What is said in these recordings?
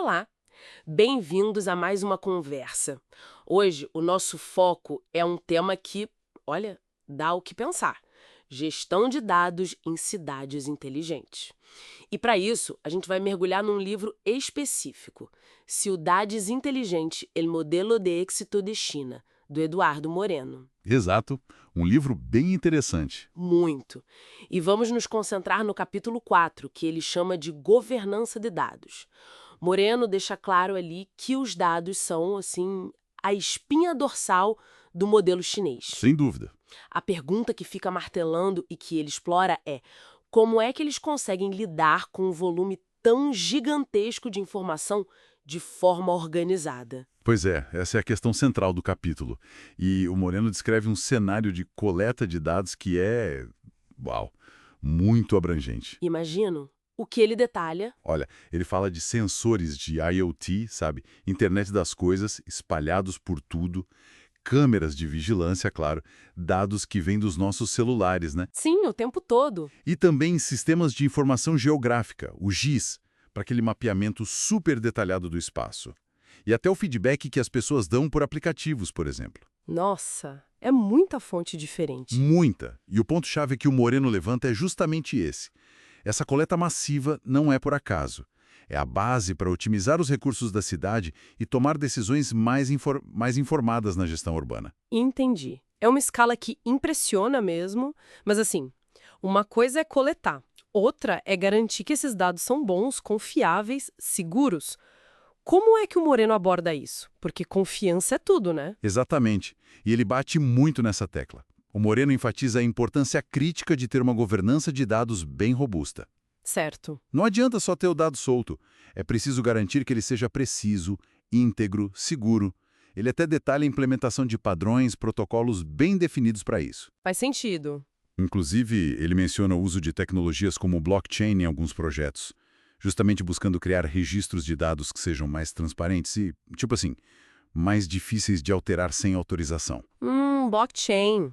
Olá, bem-vindos a mais uma conversa. Hoje, o nosso foco é um tema que, olha, dá o que pensar: gestão de dados em cidades inteligentes. E para isso, a gente vai mergulhar num livro específico, Ciudades Inteligentes, El Modelo de Éxito de China, do Eduardo Moreno. Exato, um livro bem interessante. Muito. E vamos nos concentrar no capítulo 4, que ele chama de governança de dados. Moreno deixa claro ali que os dados são, assim, a espinha dorsal do modelo chinês. Sem dúvida. A pergunta que fica martelando e que ele explora é: como é que eles conseguem lidar com um volume tão gigantesco de informação de forma organizada? Pois é, essa é a questão central do capítulo. E o Moreno descreve um cenário de coleta de dados que é, uau, muito abrangente. Imagino. O que ele detalha. Olha, ele fala de sensores de IoT, sabe? Internet das coisas, espalhados por tudo, câmeras de vigilância, claro, dados que vêm dos nossos celulares, né? Sim, o tempo todo. E também sistemas de informação geográfica, o GIS, para aquele mapeamento super detalhado do espaço. E até o feedback que as pessoas dão por aplicativos, por exemplo. Nossa, é muita fonte diferente. Muita. E o ponto-chave que o Moreno levanta é justamente esse. Essa coleta massiva não é por acaso. É a base para otimizar os recursos da cidade e tomar decisões mais informadas na gestão urbana. Entendi. É uma escala que impressiona mesmo, mas assim, uma coisa é coletar, outra é garantir que esses dados são bons, confiáveis, seguros. Como é que o Moreno aborda isso? Porque confiança é tudo, né? Exatamente. E ele bate muito nessa tecla. O Moreno enfatiza a importância crítica de ter uma governança de dados bem robusta. Certo. Não adianta só ter o dado solto. É preciso garantir que ele seja preciso, íntegro, seguro. Ele até detalha a implementação de padrões, protocolos bem definidos para isso. Faz sentido. Inclusive, ele menciona o uso de tecnologias como blockchain em alguns projetos, justamente buscando criar registros de dados que sejam mais transparentes e, tipo assim, mais difíceis de alterar sem autorização. Blockchain.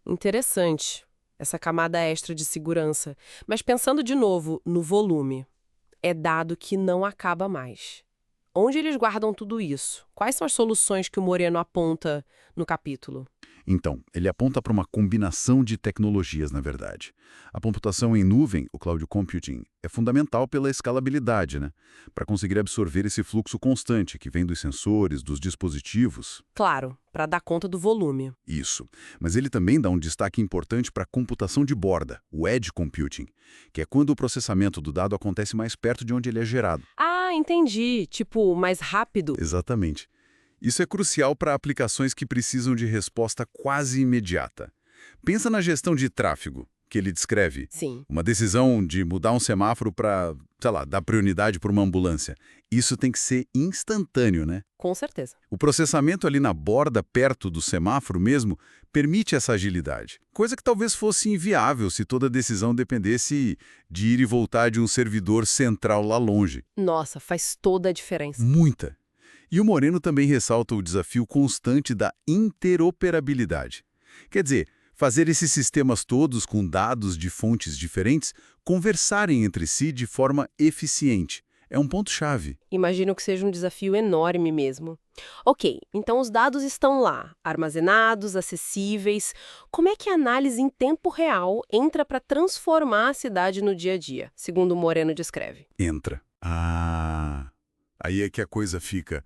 Interessante, essa camada extra de segurança. Mas pensando de novo no volume, é dado que não acaba mais. Onde eles guardam tudo isso? Quais são as soluções que o Moreno aponta no capítulo? Então, ele aponta para uma combinação de tecnologias, na verdade. A computação em nuvem, o cloud computing, é fundamental pela escalabilidade, né? Para conseguir absorver esse fluxo constante que vem dos sensores, dos dispositivos. Claro, para dar conta do volume. Isso. Mas ele também dá um destaque importante para a computação de borda, o edge computing, que é quando o processamento do dado acontece mais perto de onde ele é gerado. Ah, entendi. Tipo, mais rápido. Exatamente. Isso é crucial para aplicações que precisam de resposta quase imediata. Pensa na gestão de tráfego, que ele descreve. Sim, Uma decisão de mudar um semáforo para, sei lá, dar prioridade para uma ambulância. Isso tem que ser instantâneo, né? com certeza. O processamento ali na borda, perto do semáforo mesmo, permite essa agilidade. Coisa que talvez fosse inviável se toda decisão dependesse de ir e voltar de um servidor central lá longe. Nossa, faz toda a diferença. Muita. E o Moreno também ressalta o desafio constante da interoperabilidade. Quer dizer, fazer esses sistemas todos com dados de fontes diferentes conversarem entre si de forma eficiente. É um ponto-chave. Imagino que seja um desafio enorme mesmo. Ok, então os dados estão lá, armazenados, acessíveis. Como é que a análise em tempo real entra para transformar a cidade no dia a dia, segundo o Moreno descreve? Entra. Aí é que a coisa fica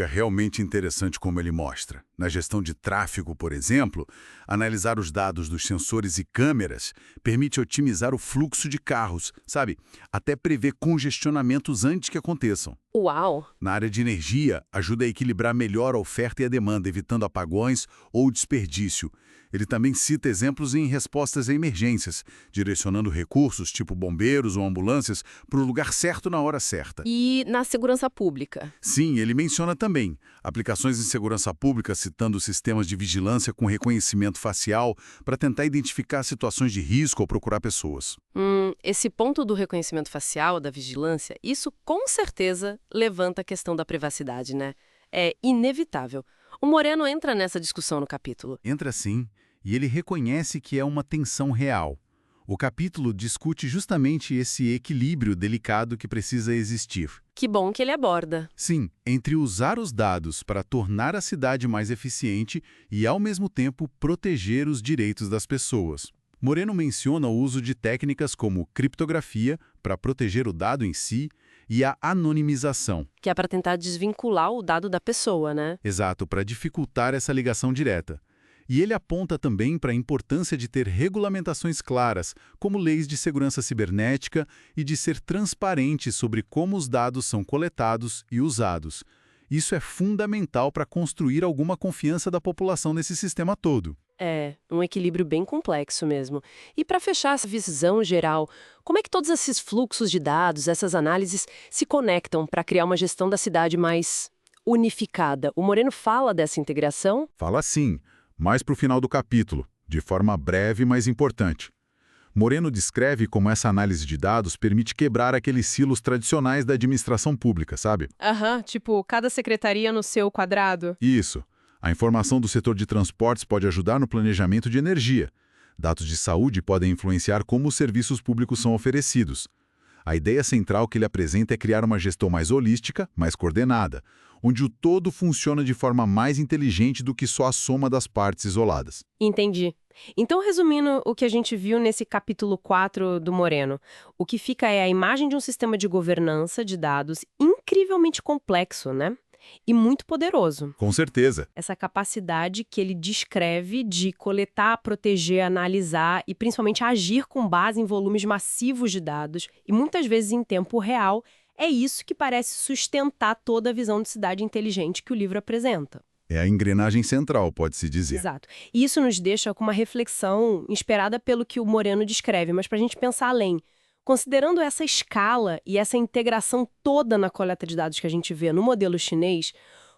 realmente interessante como ele mostra. Na gestão de tráfego, por exemplo, analisar os dados dos sensores e câmeras permite otimizar o fluxo de carros, sabe? Até prever congestionamentos antes que aconteçam. Uau! Na área de energia, ajuda a equilibrar melhor a oferta e a demanda, evitando apagões ou desperdício. Ele também cita exemplos em respostas a emergências, direcionando recursos, tipo bombeiros ou ambulâncias, para o lugar certo na hora certa. E na segurança pública? Sim, ele menciona também aplicações em segurança pública, citando sistemas de vigilância com reconhecimento facial para tentar identificar situações de risco ou procurar pessoas. Esse ponto do reconhecimento facial, da vigilância, isso com certeza levanta a questão da privacidade, né? É inevitável. O Moreno entra nessa discussão no capítulo. Entra sim, e ele reconhece que é uma tensão real. O capítulo discute justamente esse equilíbrio delicado que precisa existir. Que bom que ele aborda. Sim, entre usar os dados para tornar a cidade mais eficiente e, ao mesmo tempo, proteger os direitos das pessoas. Moreno menciona o uso de técnicas como criptografia para proteger o dado em si e a anonimização. Que é para tentar desvincular o dado da pessoa, né? Exato, para dificultar essa ligação direta. E ele aponta também para a importância de ter regulamentações claras, como leis de segurança cibernética e de ser transparente sobre como os dados são coletados e usados. Isso é fundamental para construir alguma confiança da população nesse sistema todo. É, um equilíbrio bem complexo mesmo. E para fechar essa visão geral, como é que todos esses fluxos de dados, essas análises, se conectam para criar uma gestão da cidade mais unificada? O Moreno fala dessa integração? Fala sim, mais para o final do capítulo, de forma breve, mas importante. Moreno descreve como essa análise de dados permite quebrar aqueles silos tradicionais da administração pública, sabe? Aham, tipo, cada secretaria no seu quadrado. Isso. A informação do setor de transportes pode ajudar no planejamento de energia. Dados de saúde podem influenciar como os serviços públicos são oferecidos. A ideia central que ele apresenta é criar uma gestão mais holística, mais coordenada, onde o todo funciona de forma mais inteligente do que só a soma das partes isoladas. Entendi. Então, resumindo o que a gente viu nesse capítulo 4 do Moreno, o que fica é a imagem de um sistema de governança de dados incrivelmente complexo, né? E muito poderoso. Com certeza. Essa capacidade que ele descreve de coletar, proteger, analisar e principalmente agir com base em volumes massivos de dados e muitas vezes em tempo real, é isso que parece sustentar toda a visão de cidade inteligente que o livro apresenta. É a engrenagem central, pode-se dizer. Exato. E isso nos deixa com uma reflexão inspirada pelo que o Moreno descreve, mas para a gente pensar além. Considerando essa escala e essa integração toda na coleta de dados que a gente vê no modelo chinês,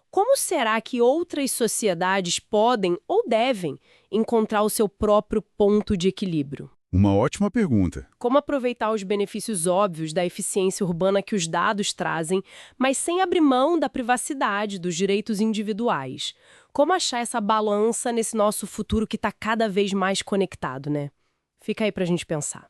como será que outras sociedades podem ou devem encontrar o seu próprio ponto de equilíbrio? Uma ótima pergunta. Como aproveitar os benefícios óbvios da eficiência urbana que os dados trazem, mas sem abrir mão da privacidade, dos direitos individuais? Como achar essa balança nesse nosso futuro que está cada vez mais conectado, né? Fica aí pra gente pensar.